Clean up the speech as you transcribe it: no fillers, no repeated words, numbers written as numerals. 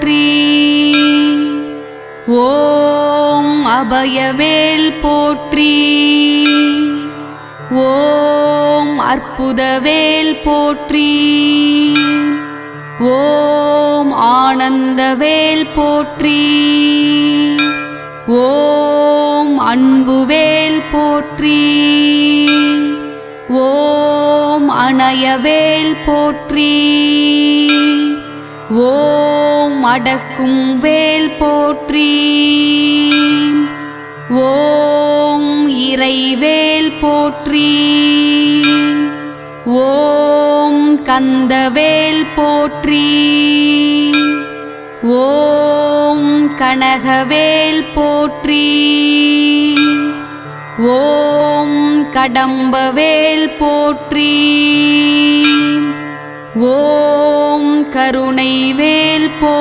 போற்றி. ஓம் அபயவேல் போற்றி. ஓம் அற்புதவேல் போற்றி. ஓம் ஆனந்தவேல் போற்றி. ஓம் அன்புவேல் போற்றி. ஓம் அணையவேல் போற்றி. ஓம் அடக்கும் வேல் போற்றி. ஓம் இறைவேல் போற்றி. ஓம் கந்தவேல் போற்றி. ஓம் கனகவேல் போற்றி. ஓம் கடம்பவேல் போற்றி. ஓம் கருணைவேல் போற்றி.